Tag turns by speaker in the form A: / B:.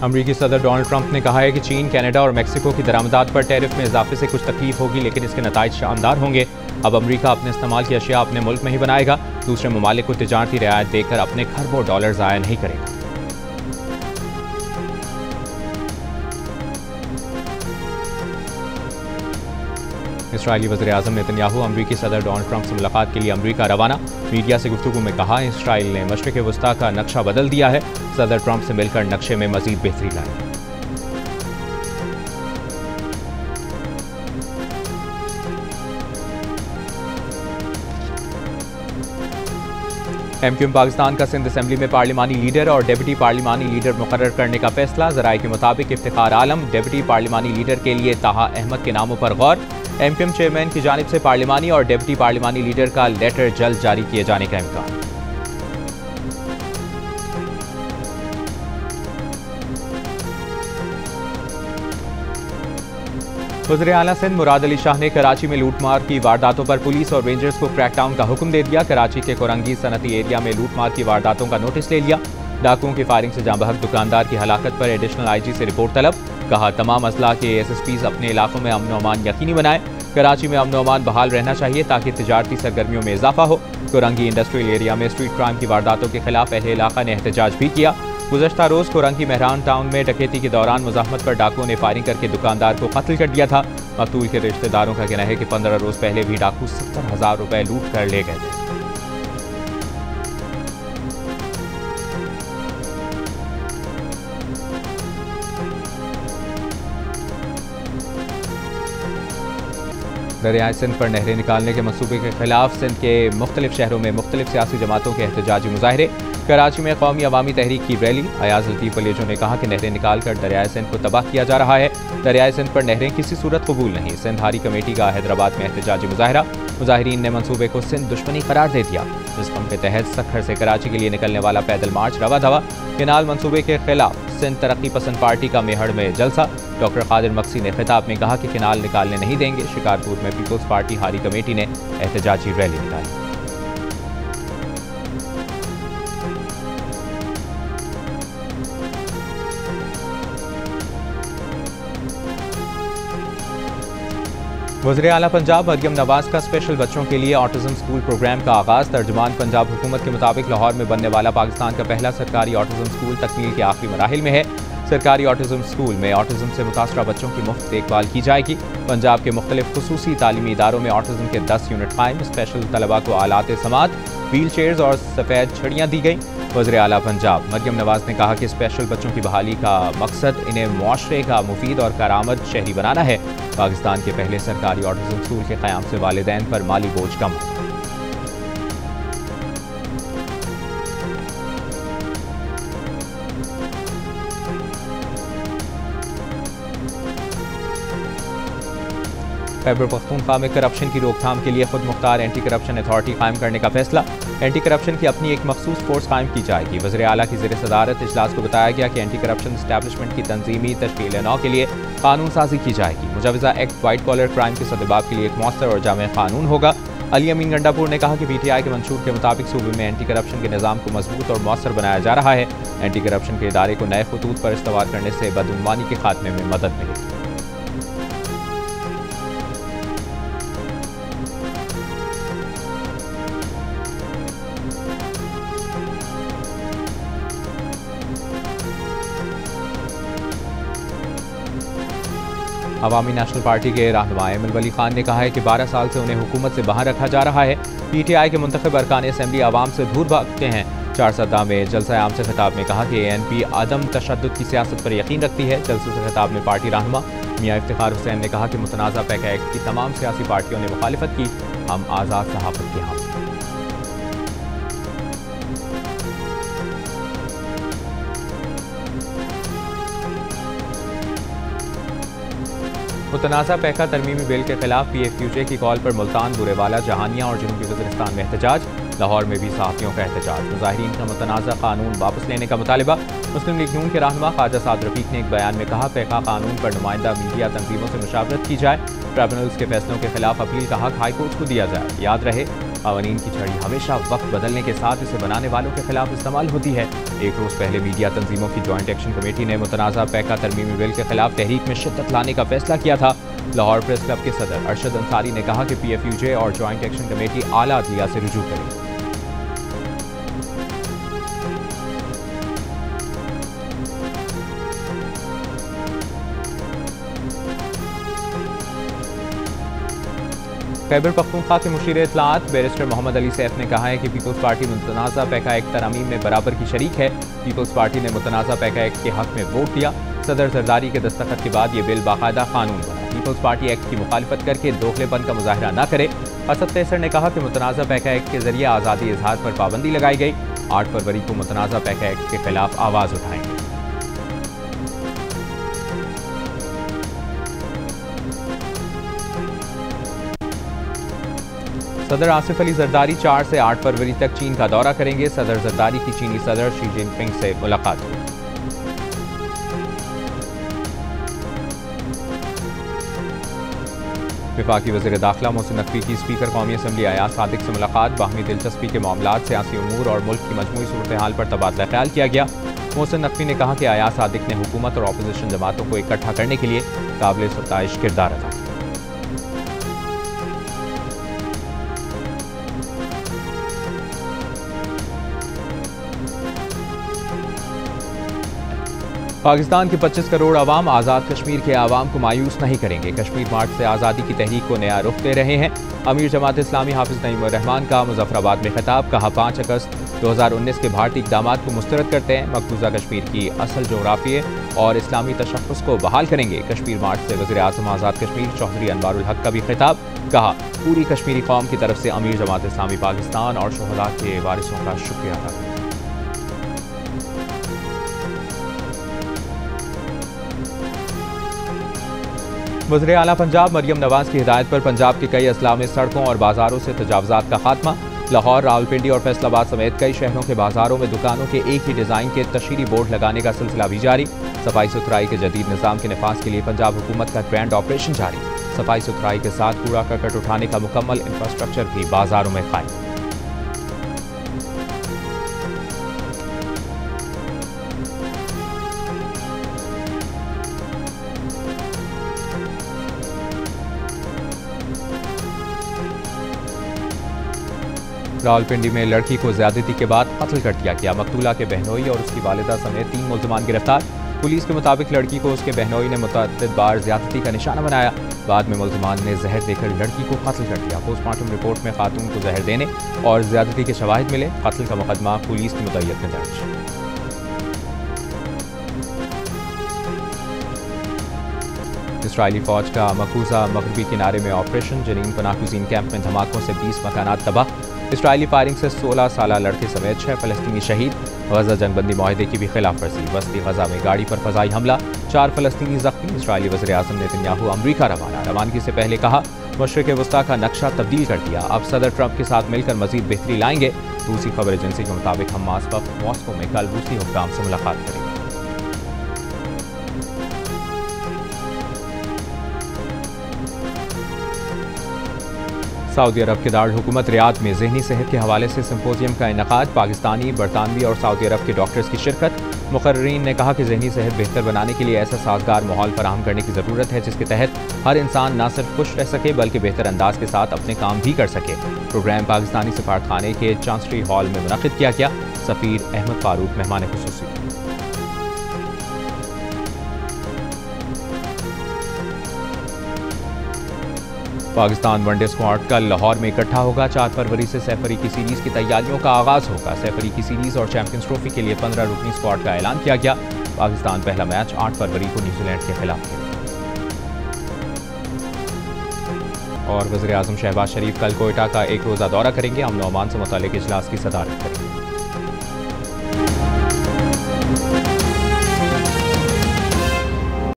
A: अमरीकी सदर Donald Trump ने कहा है कि चीन, कनाडा और मेक्सिको की दरामदात पर टैरिफ में इजाफे से कुछ तकलीफ होगी, लेकिन इसके नताइज शानदार होंगे। अब अमरीका अपने इस्तेमाल की अशिया अपने मुल्क में ही बनाएगा, दूसरे ममालिक को तिजारती रियायत देकर अपने खरबों डॉलर ज़ाया नहीं करेगा। इसराइली वज़ीर-ए-आज़म नेतन्याहू अमरीकी सदर डोनाल्ड ट्रंप से मुलाकात के लिए अमरीका रवाना। मीडिया से गुफ्तगू में कहा, इसराइल ने मशरिक़ वस्ता का नक्शा बदल दिया है, सदर ट्रंप से मिलकर नक्शे में मज़ीद बेहतरी लाई। एमक्यूएम पाकिस्तान का सिंध असेंबली में पार्लिमानी लीडर और डेप्यूटी पार्लिमानी लीडर मुकर्रर करने का फैसला। ज़राए के मुताबिक इफ्तिखार आलम डेप्यूटी पार्लिमानी लीडर के लिए ताहा अहमद के नामों पर गौर। एमक्यूएम चेयरमैन की जानिब से पार्लिमानी और डेप्यूटी पार्लिमानी लीडर का लेटर जल्द जारी किए जाने का इम्कान। वज़ीर आला सिंध मुराद अली शाह ने कराची में लूटमार की वारदातों पर पुलिस और रेंजर्स को क्रैकडाउन का हुक्म दे दिया। कराची के कोरंगी सनती एरिया में लूटमार की वारदातों का नोटिस ले लिया। डाकुओं की फायरिंग से जाँ बहक दुकानदार की हलाकत पर एडिशनल आईजी से रिपोर्ट तलब। कहा, तमाम अजला के एसएसपीज अपने इलाकों में अमन अमान यकीनी बनाएं। कराची में अमन अमान बहाल रहना चाहिए ताकि तिजारती सरगर्मियों में इजाफा हो। कोरंगी इंडस्ट्रियल एरिया में स्ट्रीट क्राइम की वारदातों के खिलाफ अहले इलाका ने एहतजाज भी किया। गुज़श्ता रोज़ कोरंगी मेहरान टाउन में डकैती के दौरान मुज़ाहमत पर डाकुओं ने फायरिंग करके दुकानदार को कत्ल कर दिया था। मकतूल के रिश्तेदारों का कहना है कि 15 रोज़ पहले भी डाकू 70,000 रुपए लूट कर ले गए थे। दरियाए सिंध पर नहरें निकालने के मंसूबे के खिलाफ सिंध के मुख्तलिफ शहरों में मुख्तलिफ सियासी जमातों के एहतजाजी मुजाहरे। कराची में कौमी अवामी तहरीक की रैली। अयाज लतीफ़ वलीजो ने कहा कि नहरें निकाल कर दरियाए सिंध को तबाह किया जा रहा है। दरियाए सिंध पर नहरें किसी सूरत कबूल नहीं। सिंध हारी कमेटी का हैदराबाद में एहतजाजी मुजाहरा। मुजाहिरीन ने मंसूबे को सिंध दुश्मनी करार दे दिया। जिसम के तहत सखर से कराची के लिए निकलने वाला पैदल मार्च रवा धवा। केनाल मंसूबे के खिलाफ सिंध तरक्की पसंद पार्टी का मेहड़ में जलसा। डॉक्टर कादिर मक्सी ने खिताब में कहा कि केनाल निकालने नहीं देंगे। शिकारपुर में पीपल्स पार्टी हारी कमेटी ने एहतजाजी रैली निकाली। वज़ीर आला पंजाब मरियम नवाज का स्पेशल बच्चों के लिए ऑटिज्म स्कूल प्रोग्राम का आगाज़। तर्जुमान पंजाब हुकूमत के मुताबिक लाहौर में बनने वाला पाकिस्तान का पहला सरकारी ऑटिज्म स्कूल तकमील के आखिरी मराहिल में है। सरकारी ऑटिज्म स्कूल में ऑटिज्म से मुतासरा बच्चों की मुफ्त देखभाल की जाएगी। पंजाब के मुख्तलिफ खुसूसी तालीमी इदारों में ऑटिज्म के 10 यूनिट कायम। स्पेशल तलबा को आलात समात, व्हील चेयर्स और सफ़ेद छड़ियाँ दी गई। वज़ीर आला पंजाब मरियम नवाज ने कहा कि स्पेशल बच्चों की बहाली का मकसद इन्हें मुआशरे का मुफीद और करामद शहरी बनाना है। पाकिस्तान के पहले सरकारी ऑटिज्म स्कूल के क़याम से वालिदैन पर माली बोझ कम होगा। खैबर पख्तूनख्वा में करप्शन की रोकथाम के लिए खुद मुख्तार एंटी करप्शन अथॉरिटी कायम करने का फैसला। एंटी करप्शन की अपनी एक मखसूस फोर्स कायम की जाएगी। वज़ीर आला की ज़ेर सदारत इजलास को बताया गया कि एंटी करप्शन इस्टेब्लिशमेंट की तंजीमी तश्कील नौ के लिए कानून साजी की जाएगी। मुजवज़ा एक्ट वाइट कॉलर क्राइम के सदबाब के लिए एक मौसर और जामे कानून होगा। अली अमीन गंडापुर ने कहा कि पीटीआई के मंशूर के मुताबिक सूबे में एंटी करप्शन के निज़ाम को मजबूत और मौसर बनाया जा रहा है। एंटी करप्शन के इदारे को नए खतूत पर इस्तवार करने से बदउनवानी के खात्मे में मदद मिलेगी। अवामी नेशनल पार्टी के रहनुमा एम वली खान ने कहा है कि 12 साल से उन्हें हुकूमत से बाहर रखा जा रहा है। पीटीआई के मुंतखब अरकान असेंबली आवाम से दूर भागते हैं। 4 सद्दा में जलसा आम से खिताब में कहा कि ANP आदम तशद्दुद की सियासत पर यकीन रखती है। जलसे से खिताब में पार्टी रहनुमा मियां इफ्तिखार हुसैन ने कहा कि मुतनाज़ा पैक एक्ट की तमाम सियासी पार्टियों ने मुखालिफत की। हम आज़ाद सहाफ़त के हामी। मुतनाज़ा पैका तरमीमी बिल के खिलाफ PFUJ की कॉल पर मुल्तान, बुरेवाला, जहानिया और जनूबी वज़ीरिस्तान में एहतजाज। लाहौर में भी सहाफ़ियों का एहतजाज। मुज़ाहिरीन का मुतनाज़ा कानून वापस लेने का मुतालिबा। मुस्लिम लीग नून के रहनुमा ख्वाजा साद रफ़ीक ने एक बयान में कहा, पैका कानून पर नुमाइंदा मीडिया तंजीमों से मुशावरत की जाए। ट्रिब्यूनल्स के फैसलों के खिलाफ अपील का हक हाई कोर्ट को दिया जाए। याद रहे क़वानीन की छड़ी हमेशा वक्त बदलने के साथ इसे बनाने वालों के खिलाफ इस्तेमाल होती है। एक रोज़ पहले मीडिया तंजीमों की जॉइंट एक्शन कमेटी ने मुतनाज़ा पैका तरमीमी बिल के खिलाफ तहरीक में शिद्दत लाने का फैसला किया था। लाहौर प्रेस क्लब के सदर अरशद अंसारी ने कहा कि PFUJ और जॉइंट एक्शन कमेटी आला अदलिया से रुजू करेगी। खैबर पख्तूनख्वा के मुशीर इत्तलाआत बैरिस्टर मोहम्मद अली सैफ ने कहा है कि पीपल्स पार्टी मुतनाज़ा पैका एक्ट तरमीम में बराबर की शरीक है। पीपल्स पार्टी ने मुतनाज़ा पैका एक्ट के हक में वोट दिया। सदर जरदारी के दस्तखत के बाद ये बिल बाकायदा कानून बना। पीपल्स पार्टी एक्ट की मुखालिफत करके दोखलेपन का मुजाहरा न करे। असद कैसर ने कहा कि मुतनाज़ा पैका एक्ट के जरिए आज़ादी इजहार पर पाबंदी लगाई गई। 8 फरवरी को मुतनाज़ा पैका एक्ट के खिलाफ आवाज़ उठाएंगे। सदर आसिफ अली जरदारी 4 से 8 फरवरी तक चीन का दौरा करेंगे। सदर जरदारी की चीनी सदर शी जिनपिंग से मुलाकात हुई। वफाकी वज़ीर दाखिला मोहसिन नकवी की स्पीकर कौमी असम्बली अयाज सादिक से मुलाकात। बाहमी दिलचस्पी के मामलात, सियासी उमूर और मुल्क की मजमूई सूरत हाल पर तबादला ख्याल किया गया। मोहसिन नकवी ने कहा कि अयाज सादिक ने हुकूमत और अपोजिशन जमातों को इकट्ठा करने के लिए काबिल सताइश किरदार अदा किया। पाकिस्तान के 25 करोड़ आवाम आज़ाद कश्मीर के आवाम को मायूस नहीं करेंगे। कश्मीर मार्च से आज़ादी की तहरीक को नया रुख दे रहे हैं। अमीर जमात इस्लामी हाफिज नईमुर रहमान का मुजफ्फराबाद में खिताब। कहा 5 अगस्त 2019 के भारतीय इक़दामात को मुस्तरद करते हैं। मकबूजा कश्मीर की असल जोग्राफिये और इस्लामी तशख़्ख़ुस को बहाल करेंगे। कश्मीर मार्च से वज़ीर आज़म आज़ाद कश्मीर चौधरी अनवारुल हक का भी खिताब। कहा पूरी कश्मीरी कौम की तरफ से अमीर जमात इस्लामी पाकिस्तान और शुहदा के वारिसों का शुक्रिया अदा करते हैं। वज़ीर आला पंजाब मरियम नवाज की हिदायत पर पंजाब के कई अजला में सड़कों और बाजारों से तजावुज़ात का खात्मा। लाहौर, रावलपिंडी और फैसलाबाद समेत कई शहरों के बाजारों में दुकानों के एक ही डिज़ाइन के तशहीरी बोर्ड लगाने का सिलसिला भी जारी। सफाई सुथराई के जदीद निज़ाम के नफाज के लिए पंजाब हुकूमत का ग्रैंड ऑपरेशन जारी। सफाई सुथराई के साथ कूड़ा करकट उठाने का मुकम्मल इंफ्रास्ट्रक्चर भी बाजारों में कायम। रावलपिंडी में लड़की को ज्यादती के बाद कत्ल कर दिया गया। मकतूला के बहनोई और उसकी वालिदा समेत 3 मुल्ज़िमान गिरफ्तार। पुलिस के मुताबिक लड़की को उसके बहनोई ने मुतअद्दिद बार ज्यादती का निशाना बनाया। बाद में मुल्ज़िमान ने जहर देकर लड़की को कत्ल कर दिया। पोस्टमार्टम रिपोर्ट में खातून को जहर देने और ज्यादती के शवाहिद मिले। कत्ल का मुकदमा पुलिस की मुद्दत में दर्ज। इसराइली फौज का मकबूजा मगरबी किनारे में ऑपरेशन। जनीन पनाह गुज़ीन कैंप में धमाकों से 20 मकानात तबाह। इसराइली फायरिंग से 16 साला लड़के समेत 6 फलस्तीनी शहीद। गजा जंगबंदी माहिदे की भी खिलाफ वर्जी। वस्ती गजा में गाड़ी पर फजाई हमला, 4 फलस्तीनी जख्मी। इसराइली वज़ीर आज़म नेतन्याहू अमरीका रवाना। रवानगी से पहले कहा मशरिक़ वस्ता का नक्शा तब्दील कर दिया। अब सदर ट्रंप के साथ मिलकर मजीद बेहतरी लाएंगे। रूसी खबर एजेंसी के मुताबिक हमास वक्त मॉस्को में कल रूसी हुक्काम से मुलाकात करेंगे। सऊदी अरब के दारुल हुकूमत रियाद में ज़हनी सेहत के हवाले से सिम्पोजियम का इनेकाद। पाकिस्तानी, बरतानवी और सऊदी अरब के डॉक्टर्स की शिरकत। मुकर्रीन ने कहा कि ज़हनी सेहत बेहतर बनाने के लिए ऐसा साजगार माहौल फराहम करने की ज़रूरत है जिसके तहत हर इंसान न सिर्फ खुश रह सके बल्कि बेहतर अंदाज के साथ अपने काम भी कर सके। प्रोग्राम पाकिस्तानी सफारतखाने के चांसलरी हॉल में मुनक़िद किया गया। सफ़ीर अहमद फारूक मेहमान खुसूसी थे। पाकिस्तान वनडे स्क्वाड कल लाहौर में इकट्ठा होगा। 4 फरवरी से सैफरी की सीरीज की तैयारियों का आगाज होगा। सैफरी की सीरीज और चैंपियंस ट्रॉफी के लिए 15 रुकनी स्क्वाड का ऐलान किया गया। पाकिस्तान पहला मैच 8 फरवरी को न्यूजीलैंड के खिलाफ खेलेगा। और वज़ीर आज़म शहबाज शरीफ कल कोयटा का एक रोज़ा दौरा करेंगे। अमन और अमान से मुताल्लिक़ इजलास की सदारत करेंगे।